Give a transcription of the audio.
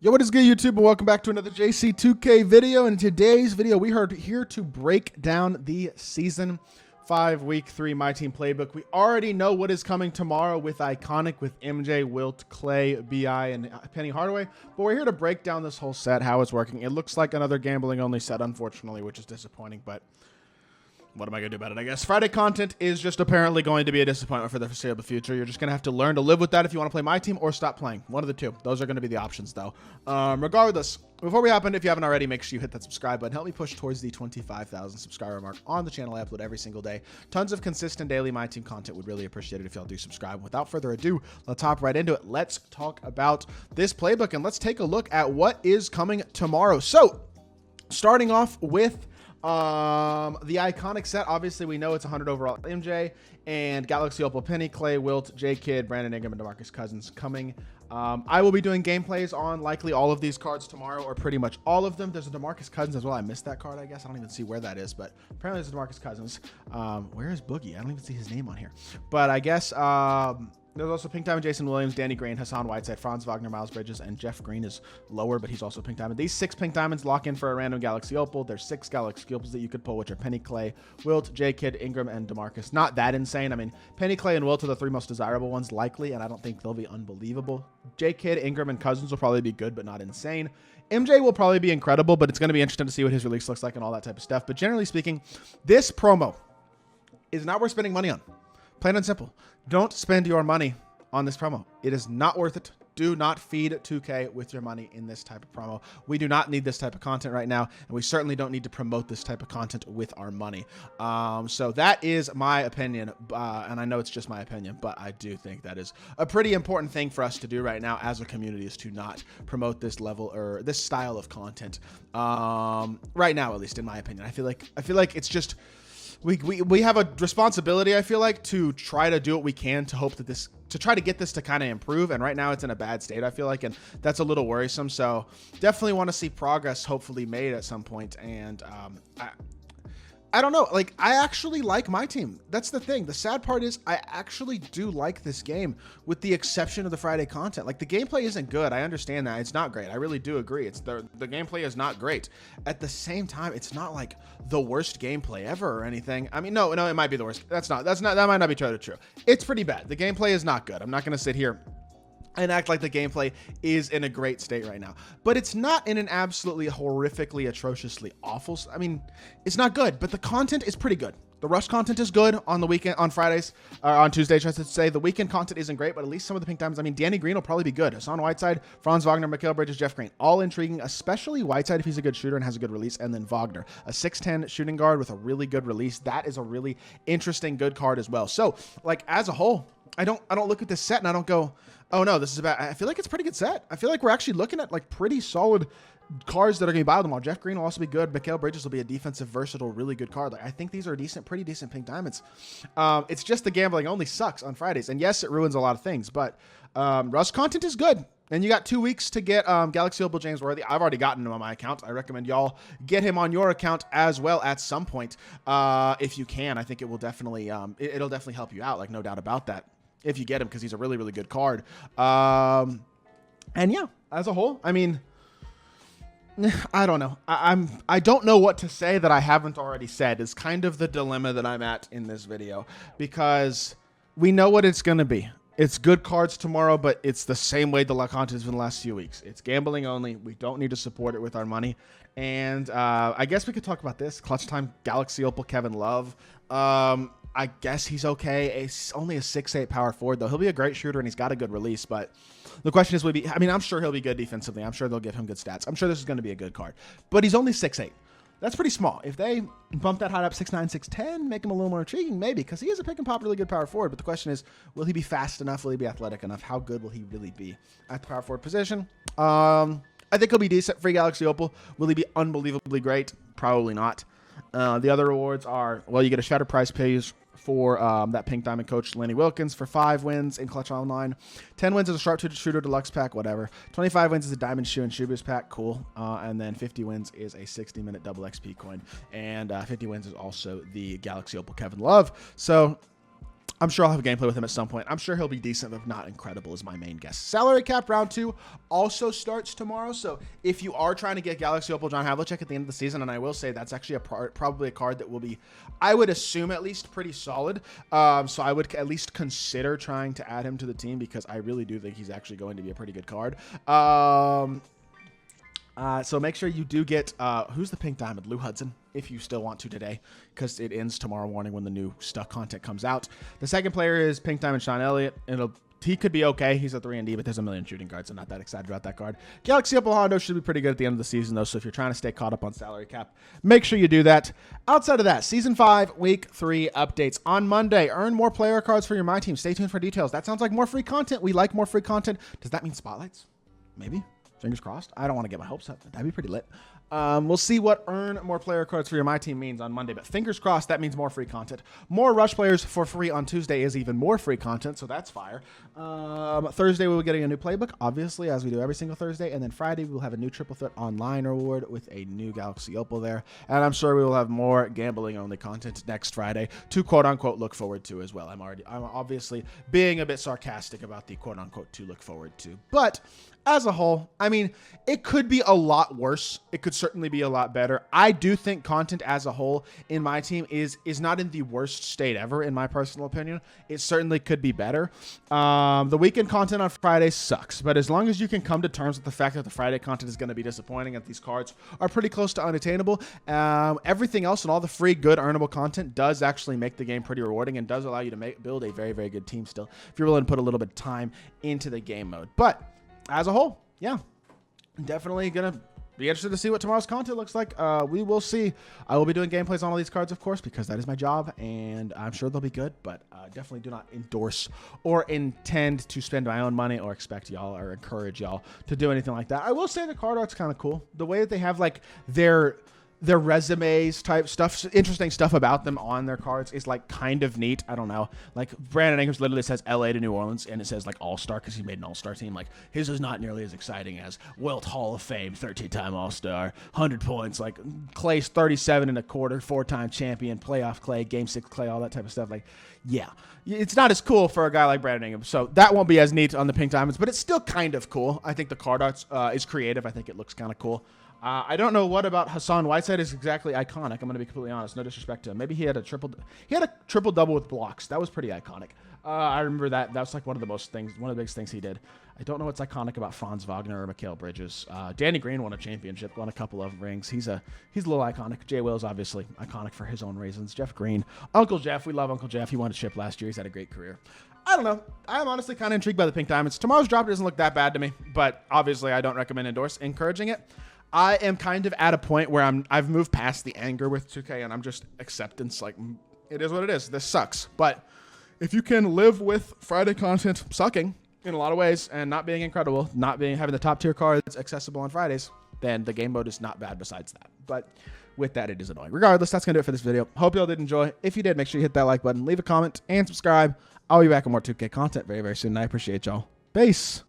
Yo, what is good, YouTube, and welcome back to another JC2K video. In today's video, we are here to break down the Season 5 Week 3 My Team Playbook. We already know what is coming tomorrow with Iconic, with MJ, Wilt, Clay, BI, and Penny Hardaway, but we're here to break down this whole set, how it's working. It looks like another gambling-only set, unfortunately, which is disappointing, but what am I going to do about it, I guess? Friday content is just apparently going to be a disappointment for the foreseeable future. You're just going to have to learn to live with that if you want to play My Team or stop playing. One of the two. Those are going to be the options, though. Regardless, before we hop in, if you haven't already, make sure you hit that subscribe button. Help me push towards the 25,000 subscriber mark on the channel. I upload every single day. Tons of consistent daily My Team content. Would really appreciate it if y'all do subscribe. Without further ado, let's hop right into it. Let's talk about this playbook, and let's take a look at what is coming tomorrow. So, starting off with the Iconic set. Obviously, we know it's 100 overall MJ and Galaxy Opal, Penny, Clay, Wilt, J Kid, Brandon Ingram, and DeMarcus Cousins coming. I will be doing gameplays on likely all of these cards tomorrow, or pretty much all of them. There's a DeMarcus Cousins as well. I missed that card, I guess. I don't even see where that is, but apparently there's a DeMarcus Cousins. Where is Boogie? I don't even see his name on here. But I guess there's also Pink Diamond, Jason Williams, Danny Green, Hassan Whiteside, Franz Wagner, Miles Bridges, and Jeff Green is lower, but he's also Pink Diamond. These 6 Pink Diamonds lock in for a random Galaxy Opal. There's 6 Galaxy Opals that you could pull, which are Penny, Clay, Wilt, J Kid, Ingram, and DeMarcus. Not that insane. I mean, Penny, Clay, and Wilt are the 3 most desirable ones, likely, and I don't think they'll be unbelievable. J Kid, Ingram, and Cousins will probably be good, but not insane. MJ will probably be incredible, but it's going to be interesting to see what his release looks like and all that type of stuff. But generally speaking, this promo is not worth spending money on. Plain and simple. Don't spend your money on this promo. It is not worth it. Do not feed 2K with your money in this type of promo. We do not need this type of content right now, and we certainly don't need to promote this type of content with our money. So that is my opinion, and I know it's just my opinion, but I do think that is a pretty important thing for us to do right now as a community, is to not promote this level or this style of content right now, at least in my opinion. I feel like it's just we have a responsibility, I feel like, to try to do what we can to hope that to try to get this to kind of improve. And right now it's in a bad state, I feel like, and that's a little worrisome. So definitely want to see progress hopefully made at some point. And I don't know, like, I actually like My Team. That's the thing. The sad part is I actually do like this game, with the exception of the Friday content. Like, the gameplay isn't good. I understand that. It's not great. I really do agree. It's the gameplay is not great. At the same time, it's not like the worst gameplay ever or anything. I mean, no, it might be the worst. That might not be totally true. It's pretty bad. The gameplay is not good. I'm not going to sit here and act like the gameplay is in a great state right now, but it's not in an absolutely horrifically, atrociously awful. I mean, it's not good, but the content is pretty good. The rush content is good on the weekend, on Fridays, on Tuesdays, I should say. The weekend content isn't great, but at least some of the Pink Diamonds. I mean, Danny Green will probably be good. Hassan Whiteside, Franz Wagner, Mikal Bridges, Jeff Green, all intriguing, especially Whiteside if he's a good shooter and has a good release, and then Wagner, a 6'10 shooting guard with a really good release. That is a really interesting, good card as well. So, like, as a whole, I don't look at this set and I don't go, oh no, this is bad. I feel like it's a pretty good set. I feel like we're actually looking at like pretty solid cards that are going to be buy them all. Jeff Green will also be good. Mikal Bridges will be a defensive, versatile, really good card. Like, I think these are pretty decent Pink Diamonds. It's just the gambling only sucks on Fridays. And yes, it ruins a lot of things, but Rush content is good. And you got 2 weeks to get Galaxy Opal James Worthy. I've already gotten him on my account. I recommend y'all get him on your account as well at some point if you can. I think it will definitely it'll definitely help you out, like, no doubt about that, if you get him, because he's a really, really good card. And yeah, as a whole, I mean, I don't know. I don't know what to say that I haven't already said, is kind of the dilemma that I'm at in this video, because we know what it's going to be. It's good cards tomorrow, but it's the same way the content has been the last few weeks. It's gambling only. We don't need to support it with our money. And I guess we could talk about this. Clutch Time, Galaxy Opal, Kevin Love. I guess he's okay. He's only a 6'8 power forward, though. He'll be a great shooter, and he's got a good release. But the question is, I mean, I'm sure he'll be good defensively. I'm sure they'll give him good stats. I'm sure this is going to be a good card. But he's only 6'8. That's pretty small. If they bump that height up 6'9", 6'10", make him a little more intriguing, maybe, because he is a pick and pop really good power forward. But the question is, will he be fast enough? Will he be athletic enough? How good will he really be at the power forward position? I think he'll be decent. Free Galaxy Opal. Will he be unbelievably great? Probably not. The other rewards are, well, you get a Shatter Prize Pays for that Pink Diamond coach, Lenny Wilkins, for 5 wins in Clutch Online. 10 wins as a Sharpshooter Shooter Deluxe pack, whatever. 25 wins as a Diamond Shoe and Shoe Boost pack, cool. And then 50 wins is a 60-minute double XP coin. And 50 wins is also the Galaxy Opal Kevin Love. So I'm sure I'll have a gameplay with him at some point. I'm sure he'll be decent, but not incredible is my main guess. Salary cap round 2 also starts tomorrow. So if you are trying to get Galaxy Opal John Havlicek at the end of the season, and I will say that's actually probably a card that will be, I would assume at least pretty solid. So I would at least consider trying to add him to the team because I really do think he's actually going to be a pretty good card. So make sure you do get, who's the pink diamond? Lou Hudson, if you still want to today, because it ends tomorrow morning when the new stuff content comes out. The second player is pink diamond Sean Elliott. He could be okay. He's a 3-and-D, but there's a million shooting guards. I'm not that excited about that card. Galaxy Opal Hondo should be pretty good at the end of the season, though, so if you're trying to stay caught up on salary cap, make sure you do that. Outside of that, Season 5, Week 3 updates. On Monday, earn more player cards for your My Team. Stay tuned for details. That sounds like more free content. We like more free content. Does that mean spotlights? Maybe. Fingers crossed. I don't want to get my hopes up. That'd be pretty lit. We'll see what earn more player cards for your My Team means on Monday, but fingers crossed that means more free content. More Rush players for free on Tuesday is even more free content, so that's fire. Thursday we'll be getting a new playbook, obviously, as we do every single Thursday, and then Friday we'll have a new Triple Threat Online reward with a new Galaxy Opal there, and I'm sure we will have more gambling-only content next Friday to quote-unquote look forward to as well. I'm obviously being a bit sarcastic about the quote-unquote to look forward to, but as a whole, I mean, it could be a lot worse. It could certainly be a lot better. I do think content as a whole in My Team is not in the worst state ever, in my personal opinion. It certainly could be better. The weekend content on Friday sucks, but as long as you can come to terms with the fact that the Friday content is going to be disappointing and these cards are pretty close to unattainable, everything else and all the free good earnable content does actually make the game pretty rewarding and does allow you to build a very, very good team still if you're willing to put a little bit of time into the game mode. But as a whole, yeah, definitely going to be interested to see what tomorrow's content looks like. We will see. I will be doing gameplays on all these cards, of course, because that is my job, and I'm sure they'll be good, but definitely do not endorse or intend to spend my own money or expect y'all or encourage y'all to do anything like that. I will say the card art's kind of cool. The way that they have, like, their resumes type stuff, interesting stuff about them on their cards is like kind of neat. I don't know. Like Brandon Ingram's literally says LA to New Orleans and it says like All-Star because he made an All-Star team. Like his is not nearly as exciting as Wilt Hall of Fame, 13-time All-Star, 100 points, like Clay's 37 and a quarter, 4-time champion, playoff Clay, game 6 Clay, all that type of stuff. Like, yeah, it's not as cool for a guy like Brandon Ingram. So that won't be as neat on the Pink Diamonds, but it's still kind of cool. I think the card art is creative. I think it looks kind of cool. I don't know what about Hassan Whiteside is exactly iconic. I'm going to be completely honest. No disrespect to him. Maybe he had a triple double with blocks. That was pretty iconic. I remember that. That was like one of the biggest things he did. I don't know what's iconic about Franz Wagner or Mikal Bridges. Danny Green won a championship, won a couple of rings. He's a little iconic. Jay Will's obviously iconic for his own reasons. Jeff Green, Uncle Jeff. We love Uncle Jeff. He won a chip last year. He's had a great career. I don't know. I'm honestly kind of intrigued by the Pink Diamonds. Tomorrow's drop doesn't look that bad to me, but obviously I don't recommend encouraging it. I am kind of at a point where I've moved past the anger with 2K and I'm just acceptance. Like, it is what it is. This sucks. But if you can live with Friday content sucking in a lot of ways and not being incredible, having the top tier cards accessible on Fridays, then the game mode is not bad besides that. But with that, it is annoying. Regardless, that's going to do it for this video. Hope y'all did enjoy. If you did, make sure you hit that like button, leave a comment, and subscribe. I'll be back with more 2K content very, very soon. And I appreciate y'all. Peace.